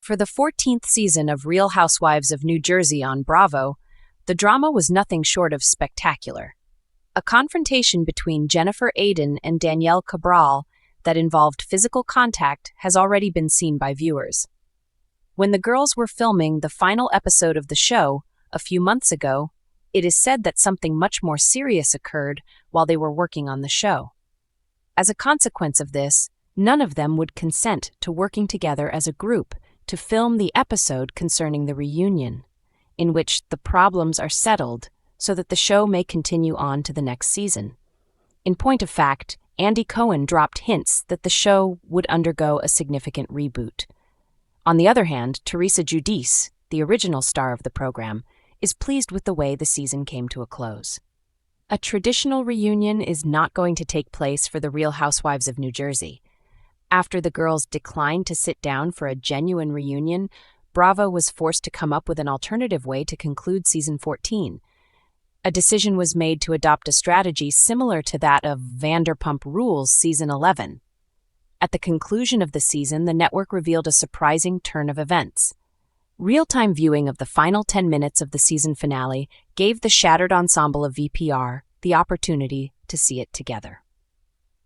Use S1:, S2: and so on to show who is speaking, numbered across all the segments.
S1: For the 14th season of Real Housewives of New Jersey on Bravo, the drama was nothing short of spectacular. A confrontation between Jennifer Aydin and Danielle Cabral that involved physical contact has already been seen by viewers. When the girls were filming the final episode of the show a few months ago, it is said that something much more serious occurred while they were working on the show. As a consequence of this, none of them would consent to working together as a group to film the episode concerning the reunion, in which the problems are settled so that the show may continue on to the next season. In point of fact, Andy Cohen dropped hints that the show would undergo a significant reboot. On the other hand, Teresa Giudice, the original star of the program, is pleased with the way the season came to a close. A traditional reunion is not going to take place for the Real Housewives of New Jersey. After the girls declined to sit down for a genuine reunion, Bravo was forced to come up with an alternative way to conclude season 14. A decision was made to adopt a strategy similar to that of Vanderpump Rules season 11. At the conclusion of the season, the network revealed a surprising turn of events. Real-time viewing of the final 10 minutes of the season finale gave the shattered ensemble of VPR the opportunity to see it together.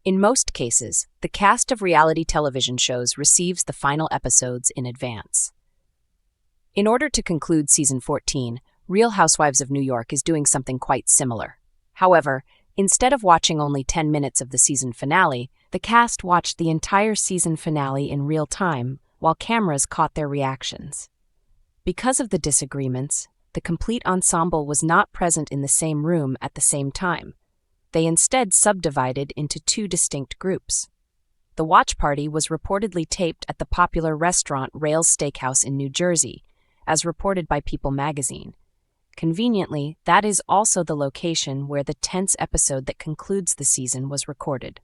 S1: In most cases, the cast of reality television shows receives the final episodes in advance. In order to conclude season 14, Real Housewives of New York is doing something quite similar. However, instead of watching only 10 minutes of the season finale, the cast watched the entire season finale in real time while cameras caught their reactions. Because of the disagreements, the complete ensemble was not present in the same room at the same time. They instead subdivided into two distinct groups. The watch party was reportedly taped at the popular restaurant Rails Steakhouse in New Jersey, as reported by People magazine. Conveniently, that is also the location where the tense episode that concludes the season was recorded.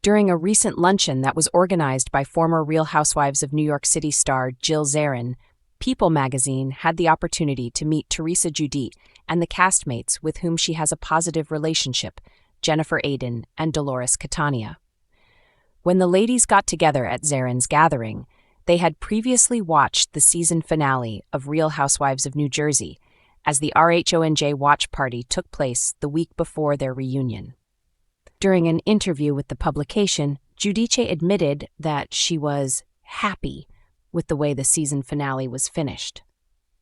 S1: During a recent luncheon that was organized by former Real Housewives of New York City star Jill Zarin, People magazine had the opportunity to meet Teresa Giudice and the castmates with whom she has a positive relationship, Jennifer Aydin and Dolores Catania. When the ladies got together at Zarin's gathering, they had previously watched the season finale of Real Housewives of New Jersey, as the RHONJ watch party took place the week before their reunion. During an interview with the publication, Giudice admitted that she was happy with the way the season finale was finished.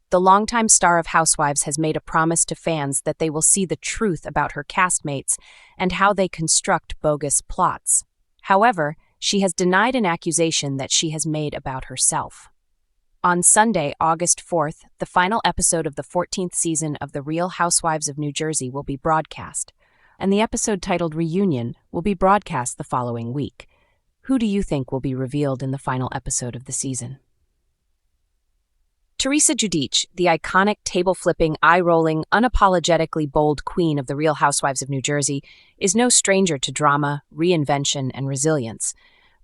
S1: The longtime star of Housewives has made a promise to fans that they will see the truth about her castmates and how they construct bogus plots. However, she has denied an accusation that she has made about herself. On Sunday, August 4th, the final episode of the 14th season of The Real Housewives of New Jersey will be broadcast, and the episode titled Reunion will be broadcast the following week. Who do you think will be revealed in the final episode of the season? Teresa Giudice, the iconic table-flipping, eye-rolling, unapologetically bold queen of the Real Housewives of New Jersey, is no stranger to drama, reinvention, and resilience.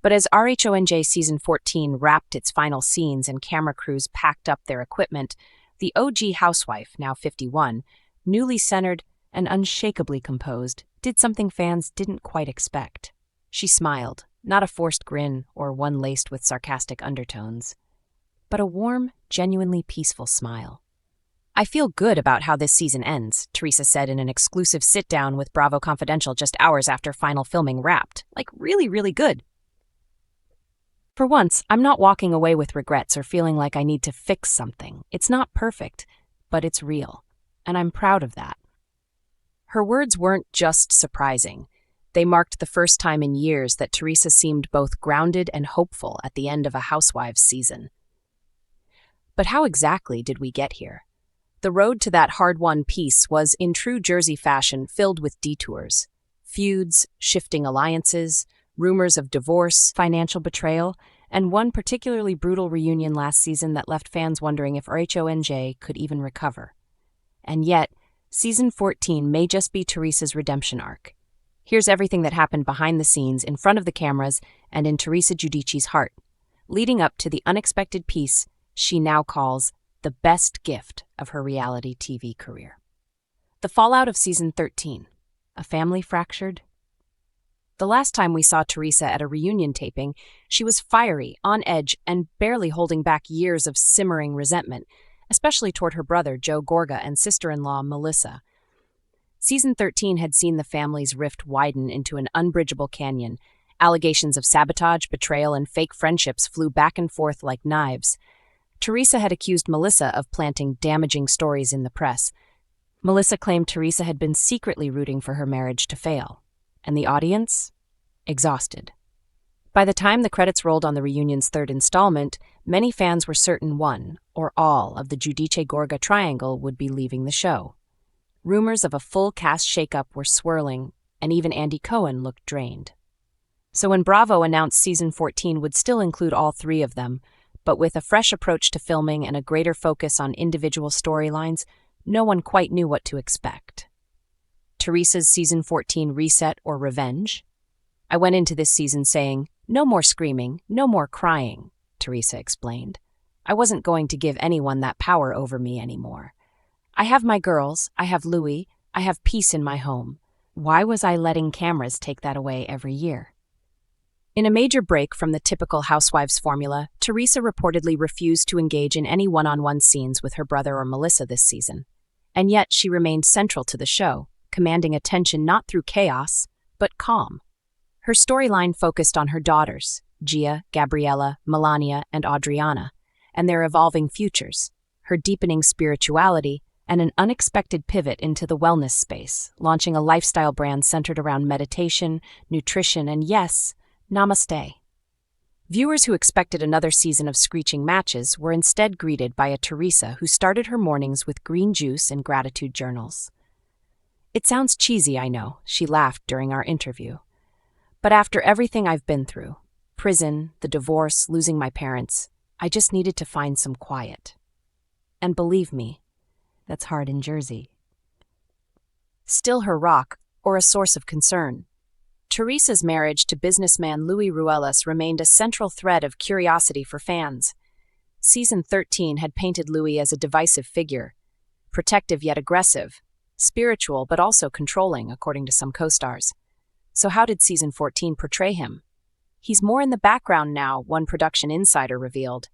S1: But as RHONJ Season 14 wrapped its final scenes and camera crews packed up their equipment, the OG housewife, now 51, newly centered and unshakably composed, did something fans didn't quite expect. She smiled, not a forced grin or one laced with sarcastic undertones, but a warm, genuinely peaceful smile. "I feel good about how this season ends," Teresa said in an exclusive sit-down with Bravo Confidential just hours after final filming wrapped. Like, really, really good. "For once, I'm not walking away with regrets or feeling like I need to fix something. It's not perfect, but it's real, and I'm proud of that." Her words weren't just surprising. They marked the first time in years that Teresa seemed both grounded and hopeful at the end of a Housewives season. But how exactly did we get here? The road to that hard-won peace was, in true Jersey fashion, filled with detours. Feuds, shifting alliances, rumors of divorce, financial betrayal, and one particularly brutal reunion last season that left fans wondering if RHONJ could even recover. And yet, Season 14 may just be Teresa's redemption arc. Here's everything that happened behind the scenes, in front of the cameras, and in Teresa Giudice's heart, leading up to the unexpected peace she now calls the best gift of her reality TV career. The fallout of Season 13. A family fractured? The last time we saw Teresa at a reunion taping, she was fiery, on edge, and barely holding back years of simmering resentment, especially toward her brother Joe Gorga and sister-in-law Melissa. Season 13 had seen the family's rift widen into an unbridgeable canyon. Allegations of sabotage, betrayal, and fake friendships flew back and forth like knives. Teresa had accused Melissa of planting damaging stories in the press. Melissa claimed Teresa had been secretly rooting for her marriage to fail. And the audience? Exhausted. By the time the credits rolled on the reunion's third installment, many fans were certain one, or all, of the Giudice Gorga triangle would be leaving the show. Rumors of a full cast shakeup were swirling, and even Andy Cohen looked drained. So when Bravo announced season 14 would still include all three of them, but with a fresh approach to filming and a greater focus on individual storylines, no one quite knew what to expect. Teresa's season 14 reset or revenge? I went into this season saying, "No more screaming, no more crying," Teresa explained. I wasn't going to give anyone that power over me anymore. I have my girls, I have Louis, I have peace in my home. Why was I letting cameras take that away every year? In a major break from the typical Housewives formula, Teresa reportedly refused to engage in any one-on-one scenes with her brother or Melissa this season. And yet she remained central to the show, commanding attention not through chaos, but calm. Her storyline focused on her daughters, Gia, Gabriella, Melania, and Adriana, and their evolving futures, her deepening spirituality, and an unexpected pivot into the wellness space, launching a lifestyle brand centered around meditation, nutrition, and yes, namaste. Viewers who expected another season of screeching matches were instead greeted by a Teresa who started her mornings with green juice and gratitude journals. It sounds cheesy, I know, she laughed during our interview. But after everything I've been through, prison, the divorce, losing my parents, I just needed to find some quiet. And believe me, that's hard in Jersey. Still her rock, or a source of concern. Teresa's marriage to businessman Louis Ruelas remained a central thread of curiosity for fans. Season 13 had painted Louis as a divisive figure, protective yet aggressive, spiritual but also controlling, according to some co-stars. So how did season 14 portray him? He's more in the background now, one production insider revealed.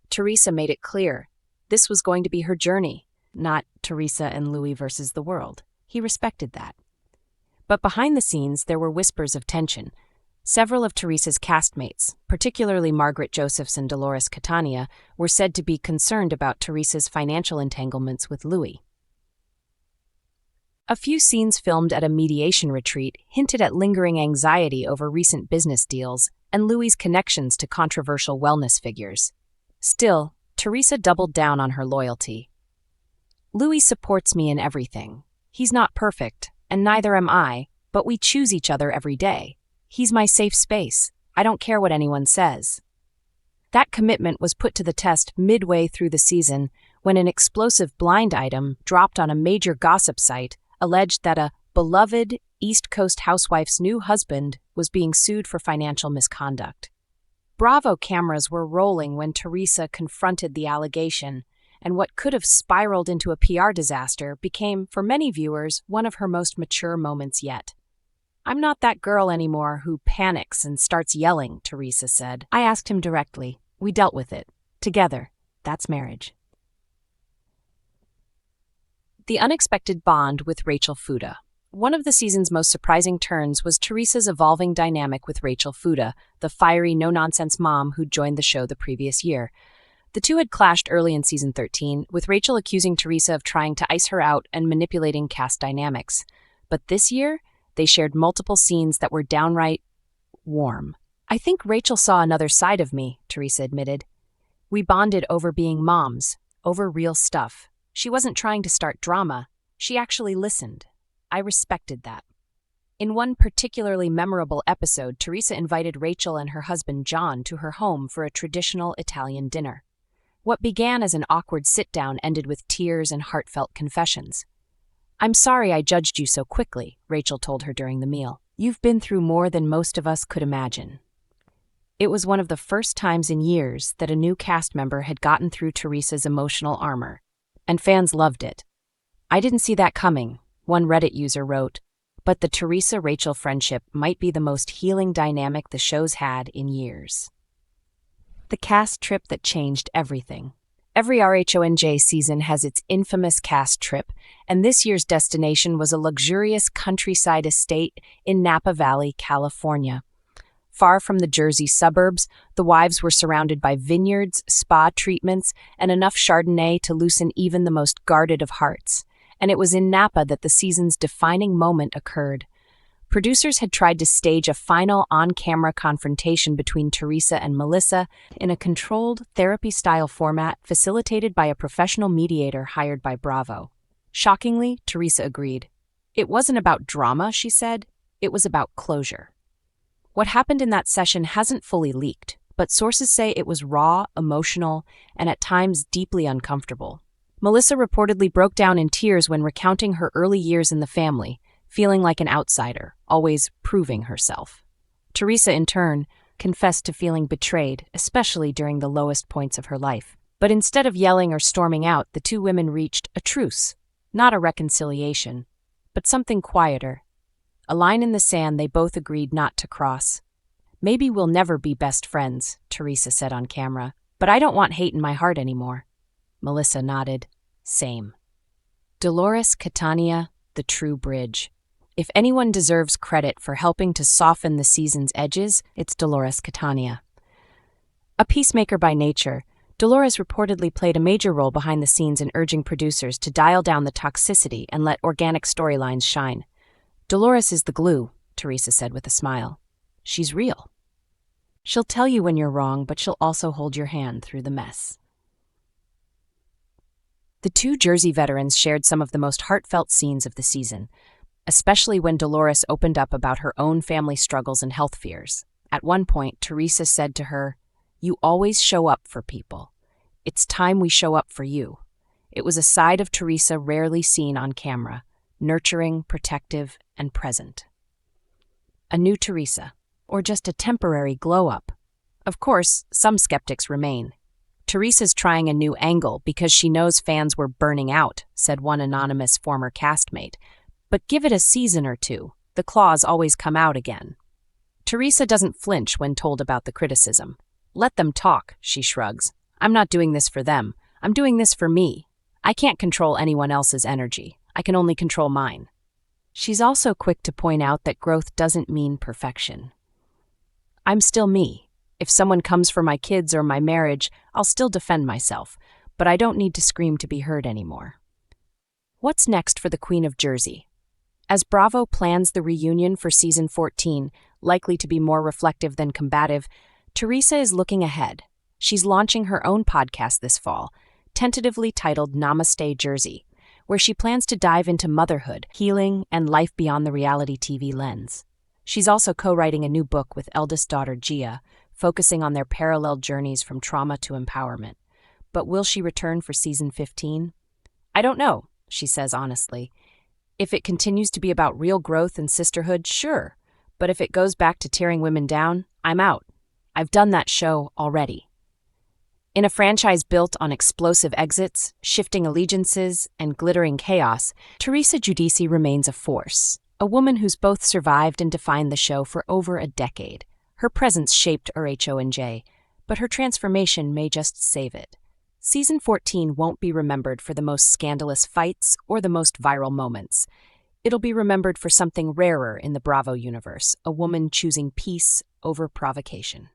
S1: Teresa made it clear, this was going to be her journey, not Teresa and Louis versus the world. He respected that. But behind the scenes, there were whispers of tension. Several of Teresa's castmates, particularly Margaret Josephs and Dolores Catania, were said to be concerned about Teresa's financial entanglements with Louis. A few scenes filmed at a mediation retreat hinted at lingering anxiety over recent business deals and Louis's connections to controversial wellness figures. Still, Teresa doubled down on her loyalty. Louis supports me in everything. He's not perfect, and neither am I, but we choose each other every day. He's my safe space. I don't care what anyone says. That commitment was put to the test midway through the season when an explosive blind item dropped on a major gossip site alleged that a beloved East Coast housewife's new husband was being sued for financial misconduct. Bravo cameras were rolling when Teresa confronted the allegation, and what could have spiraled into a PR disaster became, for many viewers, one of her most mature moments yet. "I'm not that girl anymore who panics and starts yelling," Teresa said. I asked him directly. We dealt with it. Together. That's marriage. The unexpected bond with Rachel Fuda. One of the season's most surprising turns was Teresa's evolving dynamic with Rachel Fuda, the fiery, no-nonsense mom who'd joined the show the previous year. The two had clashed early in season 13, with Rachel accusing Teresa of trying to ice her out and manipulating cast dynamics. But this year, they shared multiple scenes that were downright warm. "I think Rachel saw another side of me," Teresa admitted. "We bonded over being moms, over real stuff. She wasn't trying to start drama. She actually listened. I respected that." In one particularly memorable episode, Teresa invited Rachel and her husband John to her home for a traditional Italian dinner. What began as an awkward sit-down ended with tears and heartfelt confessions. "I'm sorry I judged you so quickly," Rachel told her during the meal. "You've been through more than most of us could imagine." It was one of the first times in years that a new cast member had gotten through Teresa's emotional armor, and fans loved it. "I didn't see that coming," one Reddit user wrote, But the Teresa-Rachel friendship might be the most healing dynamic the show's had in years. The cast trip that changed everything. Every RHONJ season has its infamous cast trip, and this year's destination was a luxurious countryside estate in Napa Valley, California. Far from the Jersey suburbs, the wives were surrounded by vineyards, spa treatments, and enough Chardonnay to loosen even the most guarded of hearts. And it was in Napa that the season's defining moment occurred. Producers had tried to stage a final on-camera confrontation between Teresa and Melissa in a controlled, therapy-style format facilitated by a professional mediator hired by Bravo. Shockingly, Teresa agreed. It wasn't about drama, she said. It was about closure. What happened in that session hasn't fully leaked, but sources say it was raw, emotional, and at times deeply uncomfortable. Melissa reportedly broke down in tears when recounting her early years in the family, feeling like an outsider, always proving herself. Teresa, in turn, confessed to feeling betrayed, especially during the lowest points of her life. But instead of yelling or storming out, the two women reached a truce, not a reconciliation, but something quieter. A line in the sand they both agreed not to cross. "Maybe we'll never be best friends," Teresa said on camera, "but I don't want hate in my heart anymore." Melissa nodded. Same. Dolores Catania, the true bridge. If anyone deserves credit for helping to soften the season's edges, it's Dolores Catania. A peacemaker by nature, Dolores reportedly played a major role behind the scenes in urging producers to dial down the toxicity and let organic storylines shine. "Dolores is the glue," Teresa said with a smile. "She's real. She'll tell you when you're wrong, but she'll also hold your hand through the mess." The two Jersey veterans shared some of the most heartfelt scenes of the season, especially when Dolores opened up about her own family struggles and health fears. At one point, Teresa said to her, "You always show up for people. It's time we show up for you." It was a side of Teresa rarely seen on camera, nurturing, protective, and present. A new Teresa, or just a temporary glow-up? Of course, some skeptics remain. "Teresa's trying a new angle because she knows fans were burning out," said one anonymous former castmate. "But give it a season or two. The claws always come out again." Teresa doesn't flinch when told about the criticism. "Let them talk," she shrugs. "I'm not doing this for them. I'm doing this for me. I can't control anyone else's energy. I can only control mine." She's also quick to point out that growth doesn't mean perfection. "I'm still me. If someone comes for my kids or my marriage, I'll still defend myself, but I don't need to scream to be heard anymore." What's next for the Queen of Jersey? As Bravo plans the reunion for season 14, likely to be more reflective than combative, Teresa is looking ahead. She's launching her own podcast this fall, tentatively titled Namaste Jersey, where she plans to dive into motherhood, healing, and life beyond the reality TV lens. She's also co-writing a new book with eldest daughter Gia, focusing on their parallel journeys from trauma to empowerment. But will she return for season 15? "I don't know," she says honestly. "If it continues to be about real growth and sisterhood, sure. But if it goes back to tearing women down, I'm out. I've done that show already." In a franchise built on explosive exits, shifting allegiances, and glittering chaos, Teresa Giudice remains a force, a woman who's both survived and defined the show for over a decade. Her presence shaped RHONJ, but her transformation may just save it. Season 14 won't be remembered for the most scandalous fights or the most viral moments. It'll be remembered for something rarer in the Bravo universe, a woman choosing peace over provocation.